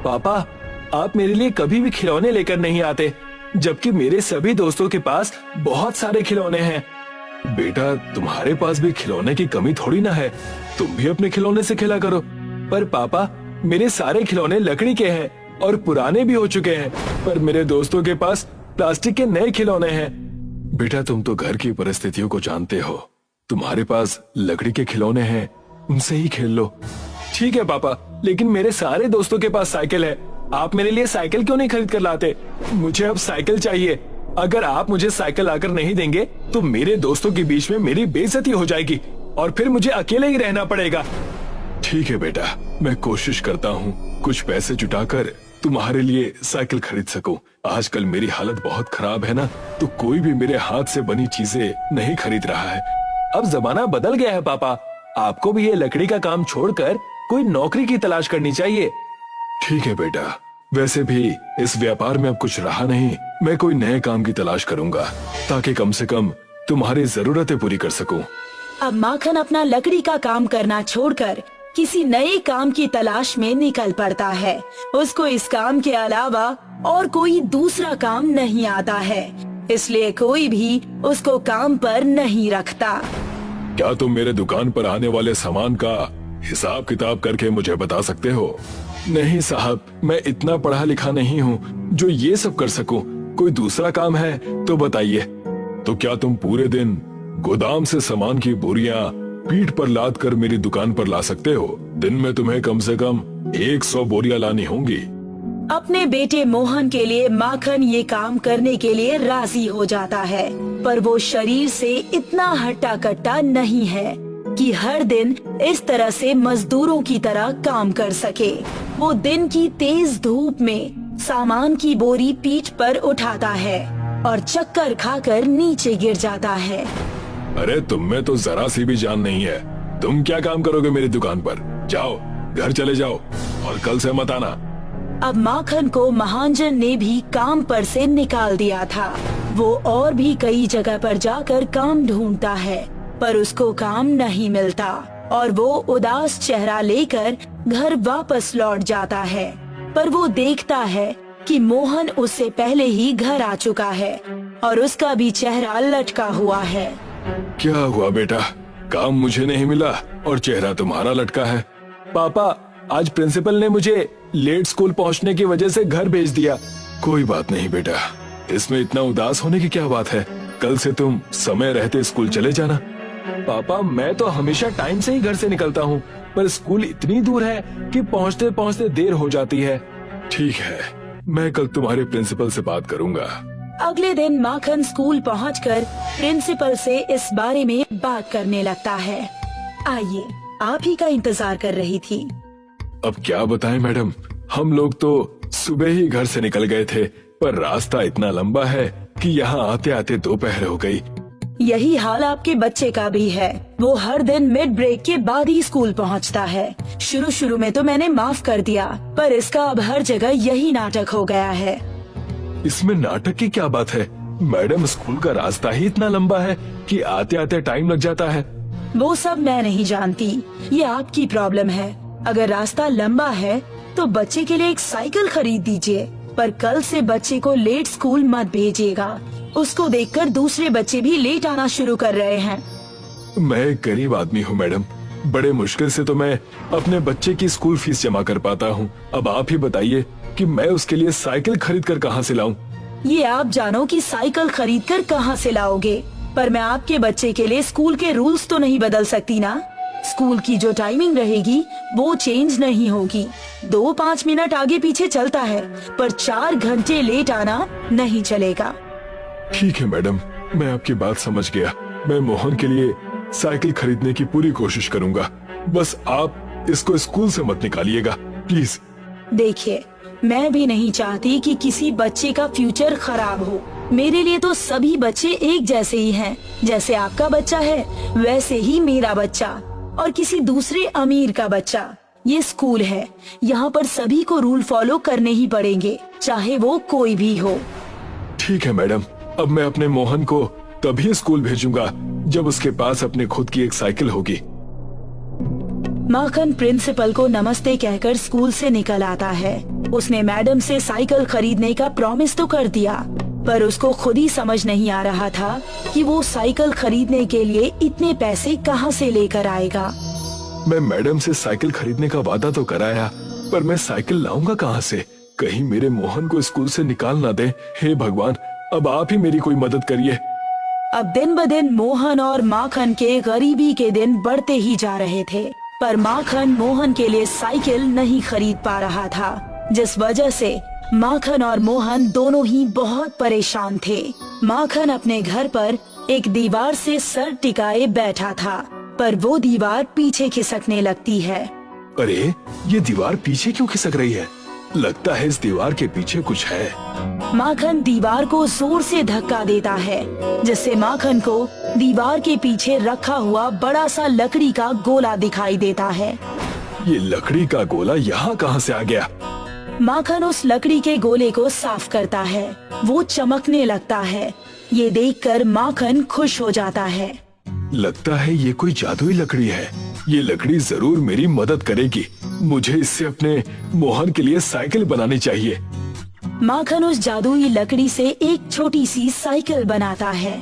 पापा, आप मेरे लिए कभी भी खिलौने लेकर नहीं आते, जबकि मेरे सभी दोस्तों के पास बहुत सारे खिलौने हैं। बेटा, तुम्हारे पास भी खिलौने की कमी थोड़ी ना है, तुम भी अपने खिलौने से खेला करो। पर पापा, मेरे सारे खिलौने लकड़ी के हैं और पुराने भी हो चुके हैं, पर मेरे दोस्तों के पास प्लास्टिक के नए खिलौने हैं। बेटा, तुम तो घर की परिस्थितियों को जानते हो, तुम्हारे पास लकड़ी के खिलौने हैं, उनसे ही खेल लो। ठीक है पापा, लेकिन मेरे सारे दोस्तों के पास साइकिल है, आप मेरे लिए साइकिल क्यों नहीं खरीद कर लाते? मुझे अब साइकिल चाहिए। अगर आप मुझे साइकिल लाकर नहीं देंगे तो मेरे दोस्तों के बीच में मेरी बेइज्जती हो जाएगी और फिर मुझे अकेले ही रहना पड़ेगा। ठीक है बेटा, मैं कोशिश करता हूँ कुछ पैसे जुटाकर तुम्हारे लिए साइकिल खरीद सकूं। आजकल मेरी हालत बहुत खराब है ना, तो कोई भी मेरे हाथ से बनी चीजें नहीं खरीद रहा है। अब जमाना बदल गया है पापा, आपको भी ये लकड़ी का काम छोड़कर कोई नौकरी की तलाश करनी चाहिए। ठीक है बेटा, वैसे भी इस व्यापार में अब कुछ रहा नहीं, मैं कोई नए काम की तलाश करूंगा ताकि कम से कम तुम्हारी जरूरतें पूरी कर सकूं। अब माखन अपना लकड़ी का काम करना छोड़कर किसी नए काम की तलाश में निकल पड़ता है। उसको इस काम के अलावा और कोई दूसरा काम नहीं आता है, इसलिए कोई भी उसको काम पर नहीं रखता। क्या तुम मेरे दुकान पर आने वाले सामान का हिसाब किताब करके मुझे बता सकते हो? नहीं साहब, मैं इतना पढ़ा लिखा नहीं हूँ जो ये सब कर सकूं। कोई दूसरा काम है तो बताइए। तो क्या तुम पूरे दिन गोदाम से सामान की बोरियां पीठ पर लाद कर मेरी दुकान पर ला सकते हो? दिन में तुम्हें कम से कम 100 बोरियां लानी होंगी। अपने बेटे मोहन के लिए माखन ये काम करने के लिए राजी हो जाता है, पर वो शरीर से इतना हट्टा कट्टा नहीं है कि हर दिन इस तरह से मजदूरों की तरह काम कर सके। वो दिन की तेज धूप में सामान की बोरी पीठ पर उठाता है और चक्कर खाकर नीचे गिर जाता है। अरे तुम में तो जरा सी भी जान नहीं है, तुम क्या काम करोगे मेरी दुकान पर? जाओ, घर चले जाओ और कल से मत आना। अब माखन को महाजन ने भी काम पर से निकाल दिया था। वो और भी कई जगह पर जाकर काम ढूंढता है, पर उसको काम नहीं मिलता और वो उदास चेहरा लेकर घर वापस लौट जाता है। पर वो देखता है कि मोहन उससे पहले ही घर आ चुका है और उसका भी चेहरा लटका हुआ है। क्या हुआ बेटा, काम मुझे नहीं मिला और चेहरा तुम्हारा लटका है? पापा, आज प्रिंसिपल ने मुझे लेट स्कूल पहुंचने की वजह से घर भेज दिया। कोई बात नहीं बेटा, इसमें इतना उदास होने की क्या बात है, कल से तुम समय रहते स्कूल चले जाना। पापा, मैं तो हमेशा टाइम से ही घर से निकलता हूँ, पर स्कूल इतनी दूर है कि पहुँचते पहुँचते देर हो जाती है। ठीक है, मैं कल तुम्हारे प्रिंसिपल से बात करूँगा। अगले दिन माखन स्कूल पहुंचकर प्रिंसिपल से इस बारे में बात करने लगता है। आइए, आप ही का इंतजार कर रही थी। अब क्या बताएं मैडम, हम लोग तो सुबह ही घर से निकल गए थे, पर रास्ता इतना लंबा है कि यहाँ आते आते दोपहर हो गई। यही हाल आपके बच्चे का भी है। वो हर दिन मिड ब्रेक के बाद ही स्कूल पहुँचता है। शुरू में तो मैंने माफ कर दिया, पर इसका अब हर जगह यही नाटक हो गया है। इसमें नाटक की क्या बात है मैडम, स्कूल का रास्ता ही इतना लंबा है कि आते आते टाइम लग जाता है। वो सब मैं नहीं जानती, ये आपकी प्रॉब्लम है। अगर रास्ता लंबा है तो बच्चे के लिए एक साइकिल खरीद दीजिए, पर कल से बच्चे को लेट स्कूल मत भेजिएगा। उसको देखकर दूसरे बच्चे भी लेट आना शुरू कर रहे हैं। मैं एक गरीब आदमी हूँ मैडम, बड़े मुश्किल से तो मैं अपने बच्चे की स्कूल फीस जमा कर पाता हूँ। अब आप ही बताइए कि मैं उसके लिए साइकिल खरीद कर कहाँ से लाऊं? ये आप जानो कि साइकिल खरीद कर कहाँ से लाओगे, पर मैं आपके बच्चे के लिए स्कूल के रूल्स तो नहीं बदल सकती ना। स्कूल की जो टाइमिंग रहेगी वो चेंज नहीं होगी। 2-5 मिनट आगे पीछे चलता है, पर 4 घंटे लेट आना नहीं चलेगा। ठीक है मैडम, मैं आपकी बात समझ गया। मैं मोहन के लिए साइकिल खरीदने की पूरी कोशिश करूँगा, बस आप इसको स्कूल से मत निकालिएगा प्लीज। देखिए, मैं भी नहीं चाहती कि किसी बच्चे का फ्यूचर खराब हो। मेरे लिए तो सभी बच्चे एक जैसे ही हैं। जैसे आपका बच्चा है वैसे ही मेरा बच्चा और किसी दूसरे अमीर का बच्चा। ये स्कूल है, यहाँ पर सभी को रूल फॉलो करने ही पड़ेंगे, चाहे वो कोई भी हो। ठीक है मैडम, अब मैं अपने मोहन को तभी स्कूल भेजूंगा जब उसके पास अपने खुद की एक साइकिल होगी। माखन प्रिंसिपल को नमस्ते कहकर स्कूल से निकल आता है। उसने मैडम से साइकिल खरीदने का प्रॉमिस तो कर दिया, पर उसको खुद ही समझ नहीं आ रहा था कि वो साइकिल खरीदने के लिए इतने पैसे कहाँ से लेकर आएगा। मैं मैडम से साइकिल खरीदने का वादा तो कराया, पर मैं साइकिल लाऊंगा कहाँ से? कहीं मेरे मोहन को स्कूल से निकाल ना दे। हे भगवान, अब आप ही मेरी कोई मदद करिए। अब दिन ब दिन मोहन और माखन के गरीबी के दिन बढ़ते ही जा रहे थे, पर माखन मोहन के लिए साइकिल नहीं खरीद पा रहा था, जिस वजह से माखन और मोहन दोनों ही बहुत परेशान थे। माखन अपने घर पर एक दीवार से सर टिकाए बैठा था, पर वो दीवार पीछे खिसकने लगती है। अरे, ये दीवार पीछे क्यों खिसक रही है? लगता है इस दीवार के पीछे कुछ है। माखन दीवार को जोर से धक्का देता है, जिससे माखन को दीवार के पीछे रखा हुआ बड़ा सा लकड़ी का गोला दिखाई देता है। ये लकड़ी का गोला यहाँ कहाँ से आ गया? माखन उस लकड़ी के गोले को साफ करता है। वो चमकने लगता है। ये देखकर माखन खुश हो जाता है। लगता है ये कोई जादुई लकड़ी है। ये लकड़ी जरूर मेरी मदद करेगी। मुझे इससे अपने मोहन के लिए साइकिल बनानी चाहिए। माखन उस जादुई लकड़ी से एक छोटी सी साइकिल बनाता है।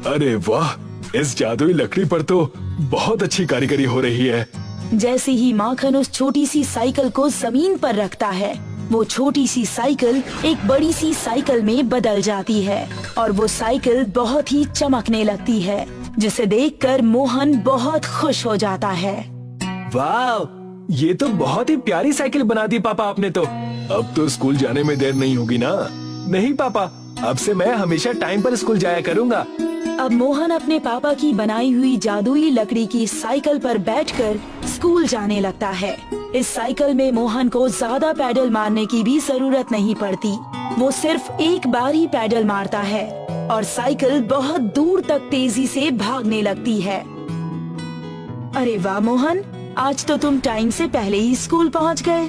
अरे वाह, इस जादुई लकड़ी पर तो बहुत अच्छी कारीगरी हो रही है। जैसे ही माखन उस छोटी सी साइकिल को जमीन पर रखता है, वो छोटी सी साइकिल एक बड़ी सी साइकिल में बदल जाती है और वो साइकिल बहुत ही चमकने लगती है, जिसे देखकर मोहन बहुत खुश हो जाता है। वाह, ये तो बहुत ही प्यारी साइकिल बना दी पापा आपने तो। अब तो स्कूल जाने में देर नहीं होगी ना? नहीं पापा, अब से मैं हमेशा टाइम पर स्कूल जाया करूँगा। अब मोहन अपने पापा की बनाई हुई जादुई लकड़ी की साइकिल पर बैठकर स्कूल जाने लगता है। इस साइकिल में मोहन को ज्यादा पैडल मारने की भी जरूरत नहीं पड़ती। वो सिर्फ एक बार ही पैडल मारता है और साइकिल बहुत दूर तक तेजी से भागने लगती है। अरे वाह मोहन, आज तो तुम टाइम से पहले ही स्कूल पहुंच गए।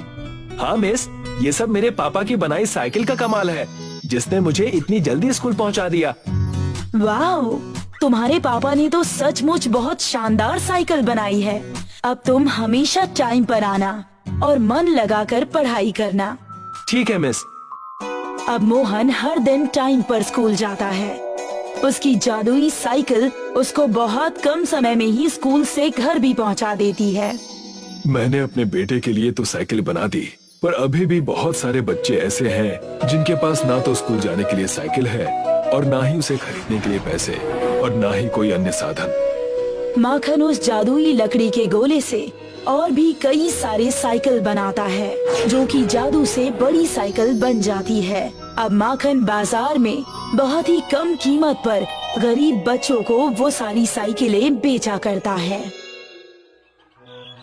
हाँ मिस, ये सब मेरे पापा की बनाई साइकिल का कमाल है, जिसने मुझे इतनी जल्दी स्कूल पहुंचा दिया। वाह, तुम्हारे पापा ने तो सचमुच बहुत शानदार साइकिल बनाई है। अब तुम हमेशा टाइम पर आना और मन लगाकर पढ़ाई करना। ठीक है मिस। अब मोहन हर दिन टाइम पर स्कूल जाता है। उसकी जादुई साइकिल उसको बहुत कम समय में ही स्कूल से घर भी पहुंचा देती है। मैंने अपने बेटे के लिए तो साइकिल बना दी, पर अभी भी बहुत सारे बच्चे ऐसे हैं जिनके पास ना तो स्कूल जाने के लिए साइकिल है और ना ही उसे खरीदने के लिए पैसे और ना ही कोई अन्य साधन। माखन उस जादुई लकड़ी के गोले से और भी कई सारे साइकिल बनाता है, जो कि जादू से बड़ी साइकिल बन जाती है। अब माखन बाजार में बहुत ही कम कीमत पर गरीब बच्चों को वो सारी साइकिलें बेचा करता है।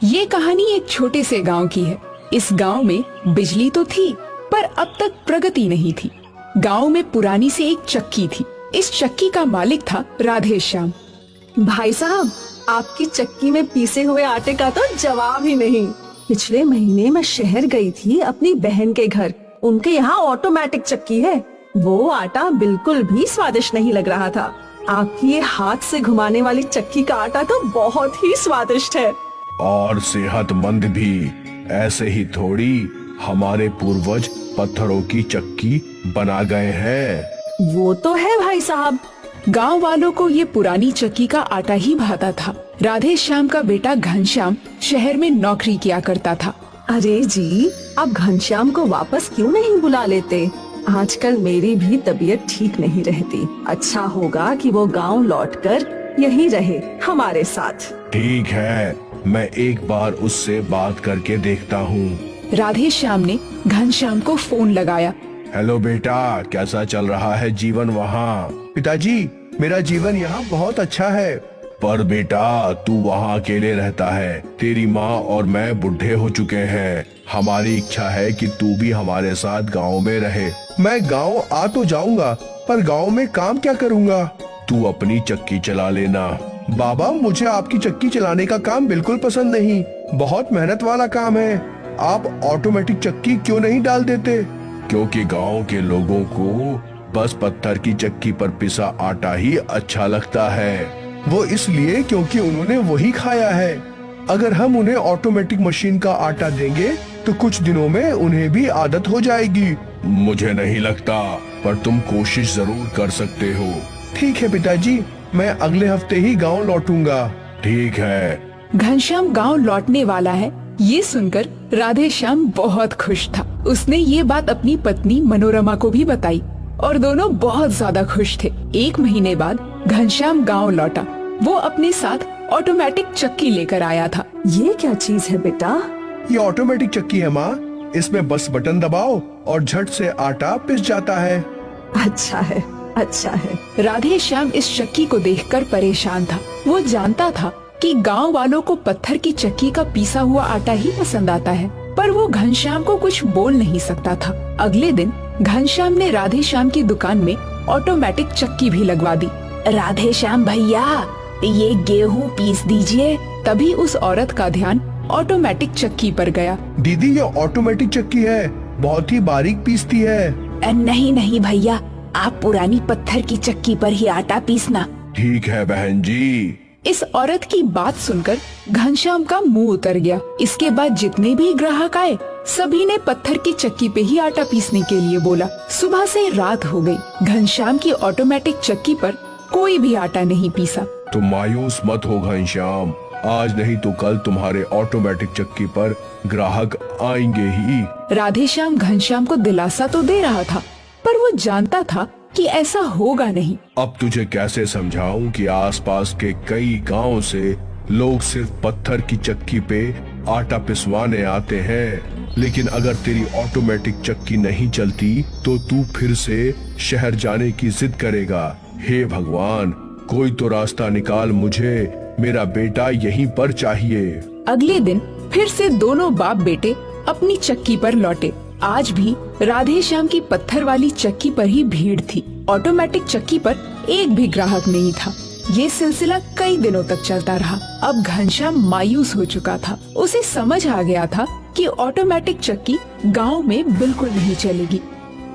ये कहानी एक छोटे से गांव की है। इस गांव में बिजली तो थी, पर अब तक प्रगति नहीं थी। गांव में पुरानी सी एक चक्की थी। इस चक्की का मालिक था राधे श्याम। भाई साहब, आपकी चक्की में पीसे हुए आटे का तो जवाब ही नहीं। पिछले महीने मैं शहर गई थी अपनी बहन के घर। उनके यहाँ ऑटोमेटिक चक्की है। वो आटा बिल्कुल भी स्वादिष्ट नहीं लग रहा था। आपकी ये हाथ से घुमाने वाली चक्की का आटा तो बहुत ही स्वादिष्ट है और सेहतमंद भी। ऐसे ही थोड़ी हमारे पूर्वज पत्थरों की चक्की बना गए हैं। वो तो है भाई साहब। गांव वालों को ये पुरानी चक्की का आटा ही भाता था। राधे श्याम का बेटा घनश्याम शहर में नौकरी किया करता था। अरे जी, आप घनश्याम को वापस क्यों नहीं बुला लेते? आजकल मेरी भी तबीयत ठीक नहीं रहती। अच्छा होगा कि वो गांव लौटकर यहीं रहे हमारे साथ। ठीक है, मैं एक बार उससे बात करके देखता हूँ। राधे श्याम ने घनश्याम को फोन लगाया। हेलो बेटा, कैसा चल रहा है जीवन वहाँ? पिताजी, मेरा जीवन यहाँ बहुत अच्छा है। पर बेटा, तू वहाँ अकेले रहता है। तेरी माँ और मैं बुढ़े हो चुके हैं। हमारी इच्छा है कि तू भी हमारे साथ गांव में रहे। मैं गांव आ तो जाऊंगा, पर गांव में काम क्या करूंगा? तू अपनी चक्की चला लेना। बाबा, मुझे आपकी चक्की चलाने का काम बिल्कुल पसंद नहीं। बहुत मेहनत वाला काम है। आप ऑटोमेटिक चक्की क्यों नहीं डाल देते? क्योंकि गांव के लोगों को बस पत्थर की चक्की पर पिसा आटा ही अच्छा लगता है। वो इसलिए क्योंकि उन्होंने वही खाया है। अगर हम उन्हें ऑटोमेटिक मशीन का आटा देंगे तो कुछ दिनों में उन्हें भी आदत हो जाएगी। मुझे नहीं लगता, पर तुम कोशिश जरूर कर सकते हो। ठीक है पिताजी, मैं अगले हफ्ते ही गांव लौटूंगा। ठीक है। घनश्याम गांव लौटने वाला है, ये सुनकर राधेश्याम बहुत खुश था। उसने ये बात अपनी पत्नी मनोरमा को भी बताई और दोनों बहुत ज्यादा खुश थे। 1 महीने बाद घनश्याम गांव लौटा। वो अपने साथ ऑटोमेटिक चक्की लेकर आया था। ये क्या चीज है बेटा? ये ऑटोमेटिक चक्की है माँ। इसमें बस बटन दबाओ और झट से आटा पिस जाता है। अच्छा है, अच्छा है। राधेश्याम इस चक्की को देखकर परेशान था। वो जानता था कि गांव वालों को पत्थर की चक्की का पीसा हुआ आटा ही पसंद आता है, पर वो घनश्याम को कुछ बोल नहीं सकता था। अगले दिन घनश्याम ने राधेश्याम की दुकान में ऑटोमेटिक चक्की भी लगवा दी। राधेश्याम भैया, ये गेहूं पीस दीजिए। तभी उस औरत का ध्यान ऑटोमेटिक चक्की पर गया। दीदी, ये ऑटोमेटिक चक्की है, बहुत ही बारीक पीसती है। नहीं नहीं भैया, आप पुरानी पत्थर की चक्की पर ही आटा पीसना। ठीक है बहन जी। इस औरत की बात सुनकर घनश्याम का मुंह उतर गया। इसके बाद जितने भी ग्राहक आए, सभी ने पत्थर की चक्की पे ही आटा पीसने के लिए बोला। सुबह से रात हो गई, घनश्याम की ऑटोमेटिक चक्की पर कोई भी आटा नहीं पीसा। तुम मायूस मत हो घनश्याम, आज नहीं तो कल तुम्हारे ऑटोमेटिक चक्की पर ग्राहक आएंगे ही। राधेश्याम घनश्याम को दिलासा तो दे रहा था, पर वो जानता था कि ऐसा होगा नहीं। अब तुझे कैसे समझाऊं कि आसपास के कई गांव से लोग सिर्फ पत्थर की चक्की पे आटा पिसवाने आते हैं, लेकिन अगर तेरी ऑटोमेटिक चक्की नहीं चलती तो तू फिर से शहर जाने की जिद करेगा। हे भगवान, कोई तो रास्ता निकाल, मुझे मेरा बेटा यहीं पर चाहिए। अगले दिन फिर से दोनों बाप बेटे अपनी चक्की पर लौटे। आज भी राधेश्याम की पत्थर वाली चक्की पर ही भीड़ थी। ऑटोमेटिक चक्की पर एक भी ग्राहक नहीं था। ये सिलसिला कई दिनों तक चलता रहा। अब घनश्याम मायूस हो चुका था। उसे समझ आ गया था कि ऑटोमेटिक चक्की गांव में बिल्कुल नहीं चलेगी।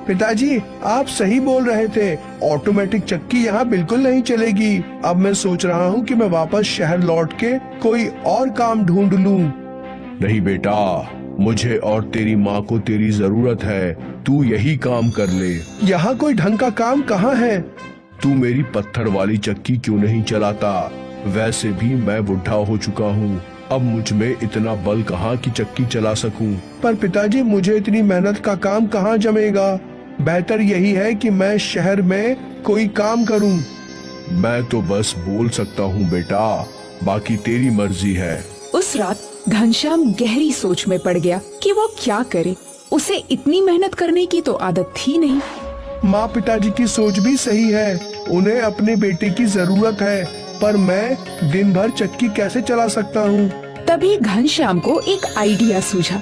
पिताजी, आप सही बोल रहे थे, ऑटोमेटिक चक्की यहाँ बिल्कुल नहीं चलेगी। अब मैं सोच रहा हूँ कि मैं वापस शहर लौट के कोई और काम ढूंढ लूँ। नहीं बेटा, मुझे और तेरी माँ को तेरी जरूरत है, तू यही काम कर ले। यहाँ कोई ढंग का काम कहाँ है? तू मेरी पत्थर वाली चक्की क्यों नहीं चलाता? वैसे भी मैं बुढ़ा हो चुका हूँ, अब मुझ में इतना बल कहाँ कि चक्की चला सकूं। पर पिताजी, मुझे इतनी मेहनत का काम कहाँ जमेगा? बेहतर यही है कि मैं शहर में कोई काम करूं। मैं तो बस बोल सकता हूं बेटा, बाकी तेरी मर्जी है। उस रात घनश्याम गहरी सोच में पड़ गया कि वो क्या करे। उसे इतनी मेहनत करने की तो आदत थी नहीं। माँ पिताजी की सोच भी सही है, उन्हें अपने बेटे की जरूरत है, पर मैं दिन भर चक्की कैसे चला सकता हूँ? तभी घनश्याम को एक आइडिया सूझा।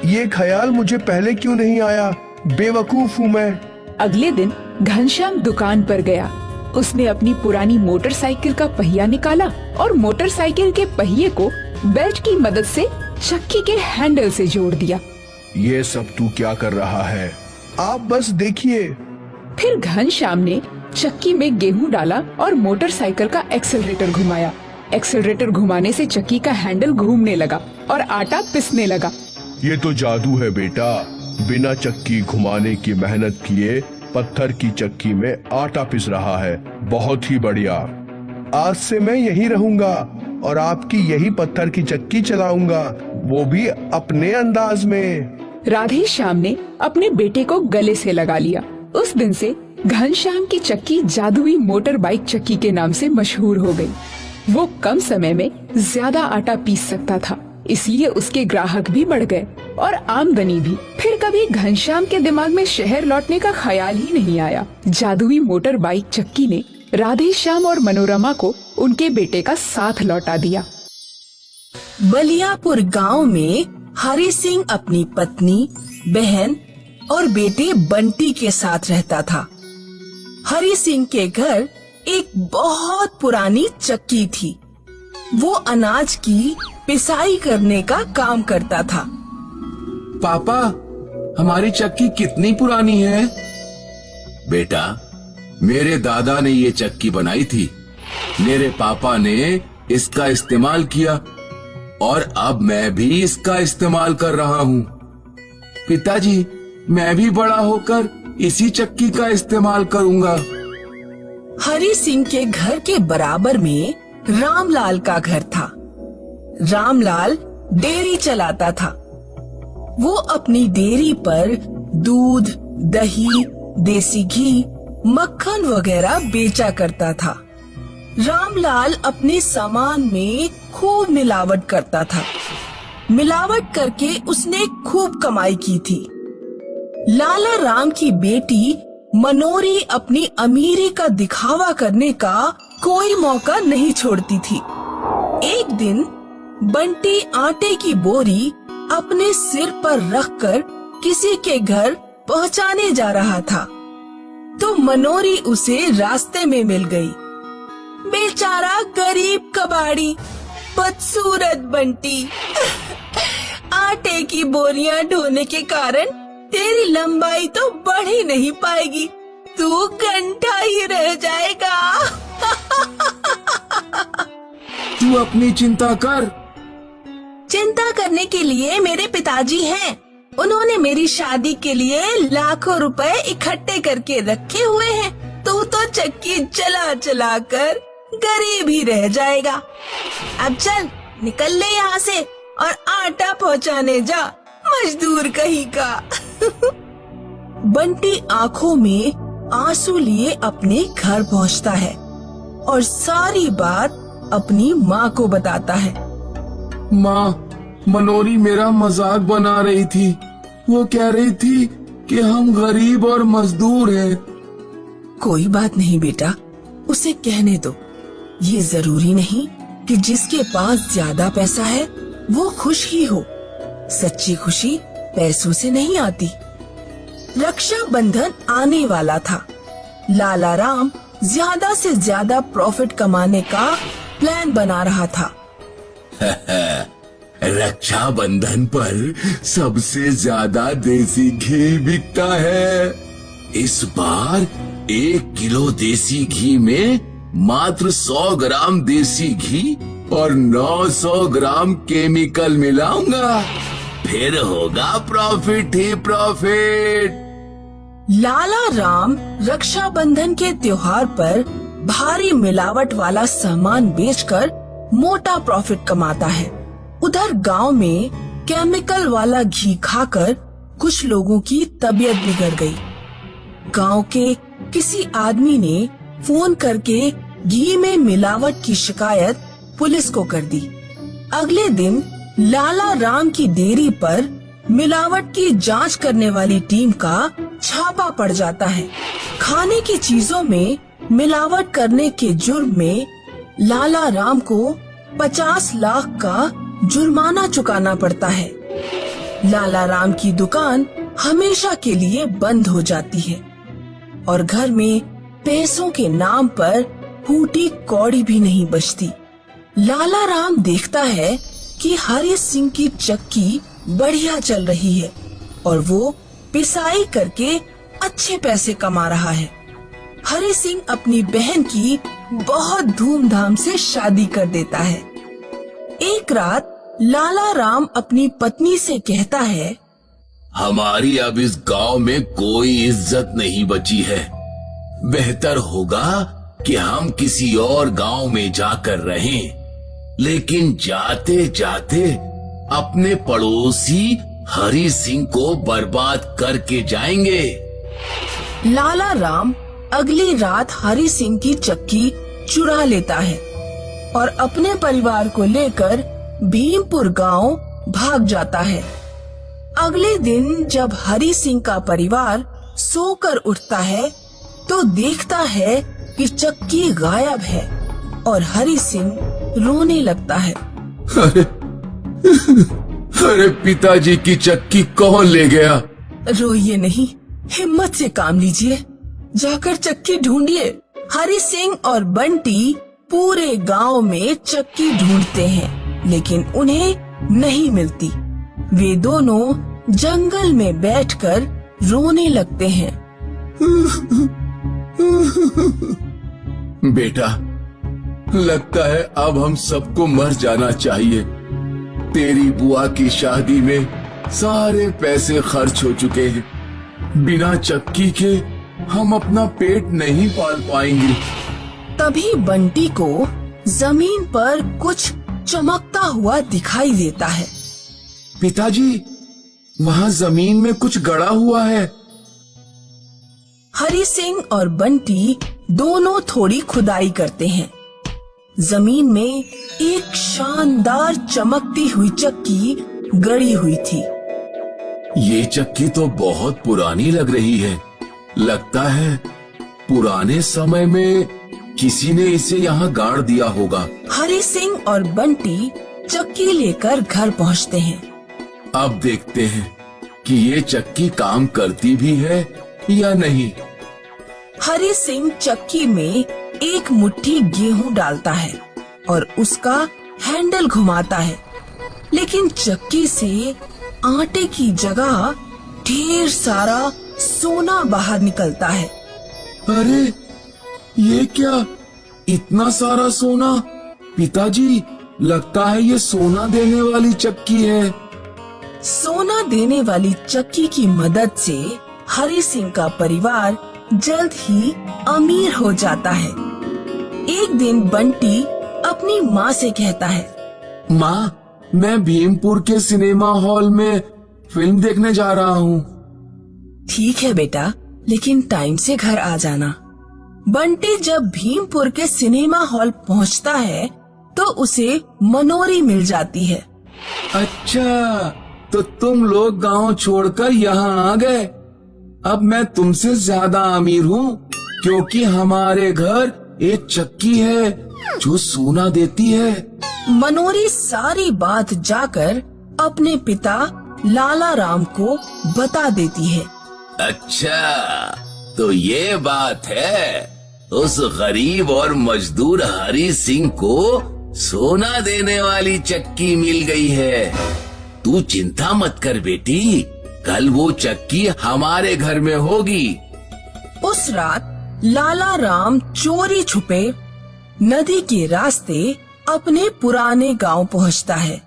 ये ख्याल मुझे पहले क्यों नहीं आया? बेवकूफ हूँ मैं। अगले दिन घनश्याम दुकान पर गया। उसने अपनी पुरानी मोटरसाइकिल का पहिया निकाला और मोटरसाइकिल के पहिए को बेल्ट की मदद से चक्की के हैंडल से जोड़ दिया। ये सब तू क्या कर रहा है? आप बस देखिए। फिर घनश्याम ने चक्की में गेहूं डाला और मोटरसाइकिल का एक्सेलरेटर घुमाया। एक्सेलरेटर घुमाने से चक्की का हैंडल घूमने लगा और आटा पिसने लगा। ये तो जादू है बेटा, बिना चक्की घुमाने की मेहनत किए पत्थर की चक्की में आटा पिस रहा है। बहुत ही बढ़िया। आज से मैं यही रहूंगा और आपकी यही पत्थर की चक्की चलाऊंगा, वो भी अपने अंदाज में। राधेश्याम ने अपने बेटे को गले से लगा लिया। उस दिन से घनश्याम की चक्की जादुई मोटर बाइक चक्की के नाम से मशहूर हो गई। वो कम समय में ज्यादा आटा पीस सकता था, इसलिए उसके ग्राहक भी बढ़ गए और आमदनी भी। फिर कभी घनश्याम के दिमाग में शहर लौटने का ख्याल ही नहीं आया। जादुई मोटर बाइक चक्की ने राधेश्याम और मनोरमा को उनके बेटे का साथ लौटा दिया। बलियापुर गांव में हरि सिंह अपनी पत्नी, बहन और बेटे बंटी के साथ रहता था। हरि सिंह के घर एक बहुत पुरानी चक्की थी। वो अनाज की पिसाई करने का काम करता था। पापा, हमारी चक्की कितनी पुरानी है? बेटा, मेरे दादा ने ये चक्की बनाई थी। मेरे पापा ने इसका इस्तेमाल किया। और अब मैं भी इसका इस्तेमाल कर रहा हूँ। पिताजी, मैं भी बड़ा होकर इसी चक्की का इस्तेमाल करूँगा। हरि सिंह के घर के बराबर में रामलाल का घर था। रामलाल डेयरी चलाता था। वो अपनी डेयरी पर दूध, दही, देसी घी, मक्खन वगैरह बेचा करता था। रामलाल अपने सामान में खूब मिलावट करता था। मिलावट करके उसने खूब कमाई की थी। लाला राम की बेटी मनोरी अपनी अमीरी का दिखावा करने का कोई मौका नहीं छोड़ती थी। एक दिन बंटी आटे की बोरी अपने सिर पर रखकर किसी के घर पहुंचाने जा रहा था, तो मनोरी उसे रास्ते में मिल गई। बेचारा गरीब कबाड़ी, बदसूरत बंटी। आटे की बोरियां ढोने के कारण तेरी लंबाई तो बढ़ ही नहीं पाएगी, तू घंटा ही रह जाएगा। तू अपनी चिंता कर। चिंता करने के लिए मेरे पिताजी हैं। उन्होंने मेरी शादी के लिए लाखों रुपए इकट्ठे करके रखे हुए हैं। तू तो चक्की चला चला कर गरीब ही रह जाएगा। अब चल निकल ले यहाँ से और आटा पहुँचाने जा, मजदूर कहीं का। बंटी आंखों में आंसू लिए अपने घर पहुँचता है और सारी बात अपनी माँ को बताता है। माँ, मनोरी मेरा मजाक बना रही थी। वो कह रही थी कि हम गरीब और मजदूर हैं। कोई बात नहीं बेटा, उसे कहने दो। ये जरूरी नहीं कि जिसके पास ज्यादा पैसा है वो खुश ही हो। सच्ची खुशी पैसों से नहीं आती। रक्षा बंधन आने वाला था। लाला राम ज्यादा से ज्यादा प्रॉफिट कमाने का प्लान बना रहा था। रक्षा बंधन पर सबसे ज्यादा देसी घी बिकता है। इस बार 1 किलो देसी घी में मात्र 100 ग्राम देसी घी और 900 ग्राम केमिकल मिलाऊंगा, फिर होगा प्रॉफिट ही प्रॉफिट। लाला राम रक्षाबंधन के त्योहार पर भारी मिलावट वाला सामान बेचकर मोटा प्रॉफिट कमाता है। उधर गांव में केमिकल वाला घी खाकर कुछ लोगों की तबीयत बिगड़ गई। गांव के किसी आदमी ने फोन करके घी में मिलावट की शिकायत पुलिस को कर दी। अगले दिन लाला राम की डेयरी पर मिलावट की जांच करने वाली टीम का छापा पड़ जाता है। खाने की चीजों में मिलावट करने के जुर्म में लाला राम को 50 लाख का जुर्माना चुकाना पड़ता है। लाला राम की दुकान हमेशा के लिए बंद हो जाती है और घर में पैसों के नाम पर फूटी कौड़ी भी नहीं बचती। लाला राम देखता है कि हरि सिंह की चक्की बढ़िया चल रही है और वो पिसाई करके अच्छे पैसे कमा रहा है। हरि सिंह अपनी बहन की बहुत धूमधाम से शादी कर देता है। एक रात लाला राम अपनी पत्नी से कहता है, हमारी अब इस गांव में कोई इज्जत नहीं बची है। बेहतर होगा कि हम किसी और गांव में जाकर रहें। लेकिन जाते जाते अपने पड़ोसी हरि सिंह को बर्बाद करके जाएंगे। लाला राम अगली रात हरि सिंह की चक्की चुरा लेता है और अपने परिवार को लेकर भीमपुर गांव भाग जाता है। अगले दिन जब हरि सिंह का परिवार सोकर उठता है तो देखता है कि चक्की गायब है और हरि सिंह रोने लगता है। अरे पिताजी की चक्की कौन ले गया? रोइए नहीं, हिम्मत से काम लीजिए, जाकर चक्की ढूंढिए। हरि सिंह और बंटी पूरे गांव में चक्की ढूंढते हैं लेकिन उन्हें नहीं मिलती। वे दोनों जंगल में बैठकर रोने लगते हैं। बेटा, लगता है अब हम सबको मर जाना चाहिए। तेरी बुआ की शादी में सारे पैसे खर्च हो चुके हैं। बिना चक्की के हम अपना पेट नहीं पाल पाएंगे। तभी बंटी को जमीन पर कुछ चमकता हुआ दिखाई देता है। पिताजी, वहाँ जमीन में कुछ गड़ा हुआ है। हरी सिंह और बंटी दोनों थोड़ी खुदाई करते हैं। जमीन में एक शानदार चमकती हुई चक्की गड़ी हुई थी। ये चक्की तो बहुत पुरानी लग रही है। लगता है पुराने समय में किसी ने इसे यहाँ गाड़ दिया होगा। हरी सिंह और बंटी चक्की लेकर घर पहुँचते हैं। अब देखते हैं कि ये चक्की काम करती भी है या नहीं। हरी सिंह चक्की में एक मुट्ठी गेहूं डालता है और उसका हैंडल घुमाता है, लेकिन चक्की से आटे की जगह ढेर सारा सोना बाहर निकलता है। अरे ये क्या, इतना सारा सोना? पिताजी, लगता है ये सोना देने वाली चक्की है। सोना देने वाली चक्की की मदद से हरी सिंह का परिवार जल्द ही अमीर हो जाता है। एक दिन बंटी अपनी माँ से कहता है, माँ, मैं भीमपुर के सिनेमा हॉल में फिल्म देखने जा रहा हूँ। ठीक है बेटा, लेकिन टाइम से घर आ जाना। बंटी जब भीमपुर के सिनेमा हॉल पहुँचता है तो उसे मनोरी मिल जाती है। अच्छा, तो तुम लोग गांव छोड़कर यहाँ आ गए। अब मैं तुमसे ज्यादा अमीर हूँ, क्योंकि हमारे घर एक चक्की है जो सोना देती है। मनोरी सारी बात जाकर अपने पिता लाला राम को बता देती है। अच्छा, तो ये बात है। उस गरीब और मजदूर हरी सिंह को सोना देने वाली चक्की मिल गई है। तू चिंता मत कर बेटी, कल वो चक्की हमारे घर में होगी। उस रात लाला राम चोरी छुपे नदी के रास्ते अपने पुराने गांव पहुंचता है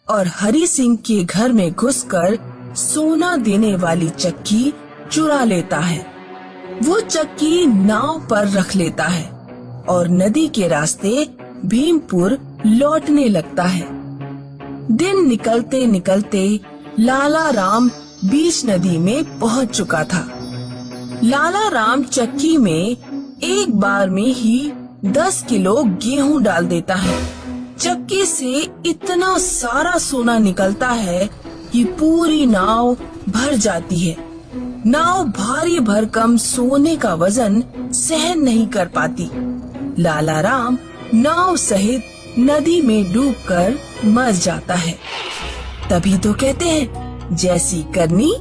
और हरी सिंह के घर में घुसकर सोना देने वाली चक्की चुरा लेता है। वो चक्की नाव पर रख लेता है और नदी के रास्ते भीमपुर लौटने लगता है। दिन निकलते निकलते लाला राम बीच नदी में पहुंच चुका था। लाला राम चक्की में एक बार में ही 10 किलो गेहूं डाल देता है। चक्की से इतना सारा सोना निकलता है कि पूरी नाव भर जाती है। नाव भारी भरकम सोने का वजन सहन नहीं कर पाती। लाला राम नाव सहित नदी में डूबकर मर जाता है। तभी तो कहते हैं, जैसी करनी